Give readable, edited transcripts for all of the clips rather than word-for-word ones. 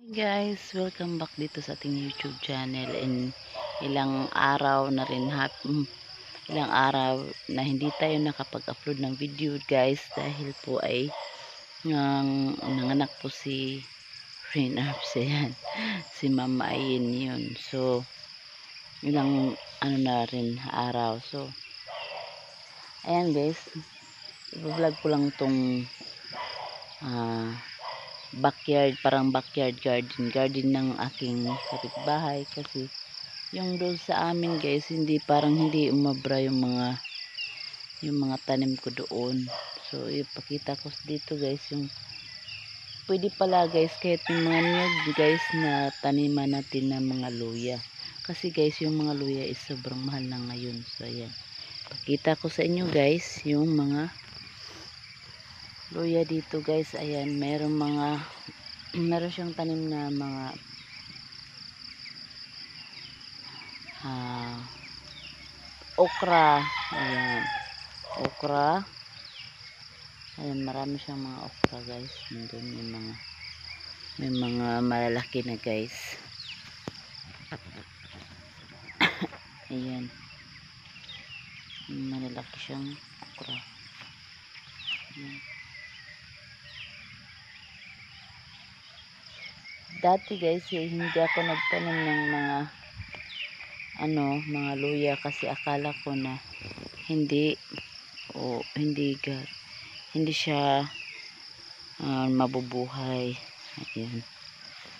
Hey guys, welcome back dito sa ating YouTube channel. And ilang araw na rin ilang araw na hindi tayo nakapag-upload ng video guys dahil po ay nanganak po si Reynards, ayan, si Mama Ayin yun. So ilang ano na rin araw. So ayan guys, i-vlog ko lang tong ah parang backyard garden ng aking kapitbahay, kasi yung doon sa amin guys, hindi umabra yung mga tanim ko doon. So ipakita ko dito guys, yung pwede pala guys, kahit yung mga niyog guys na taniman natin na mga luya, kasi guys yung mga luya is sobrang mahal na ngayon. So ayan, pakita ko sa inyo guys yung mga luya dito guys. Ayan, meron siyang tanim na mga okra. Ayan, okra. Ayan, marami siyang mga okra guys. Nandun may mga malalaki na guys. Ayan, malalaki siyang okra. Ayan. Dati guys, hindi ako nagtanim ng mga luya, kasi akala ko na hindi hindi siya mabubuhay. Ayan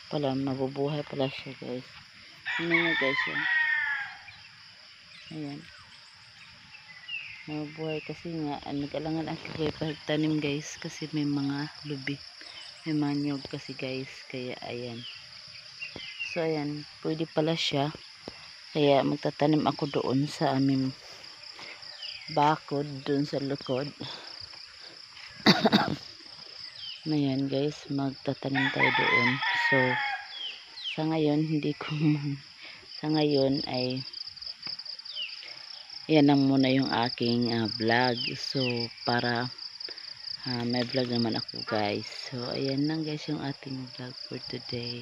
pala, mabubuhay pala siya guys. Tingnan nyo guys yan. Ayan, mabubuhay kasi nga nag-alangan ako kayo pagtanim guys, kasi may mga lubi, may mga nyog kasi guys, kaya ayan. So ayan, pwede pala siya, kaya magtatanim ako doon sa aming bakod, doon sa likod. Ayan guys, magtatanim tayo doon. So sa ngayon sa ngayon ay yan lang muna yung aking vlog. So para may vlog naman ako guys. So ayan lang guys yung ating vlog for today.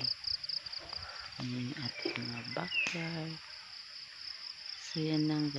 Ayan yung ating backyard. So yan lang guys.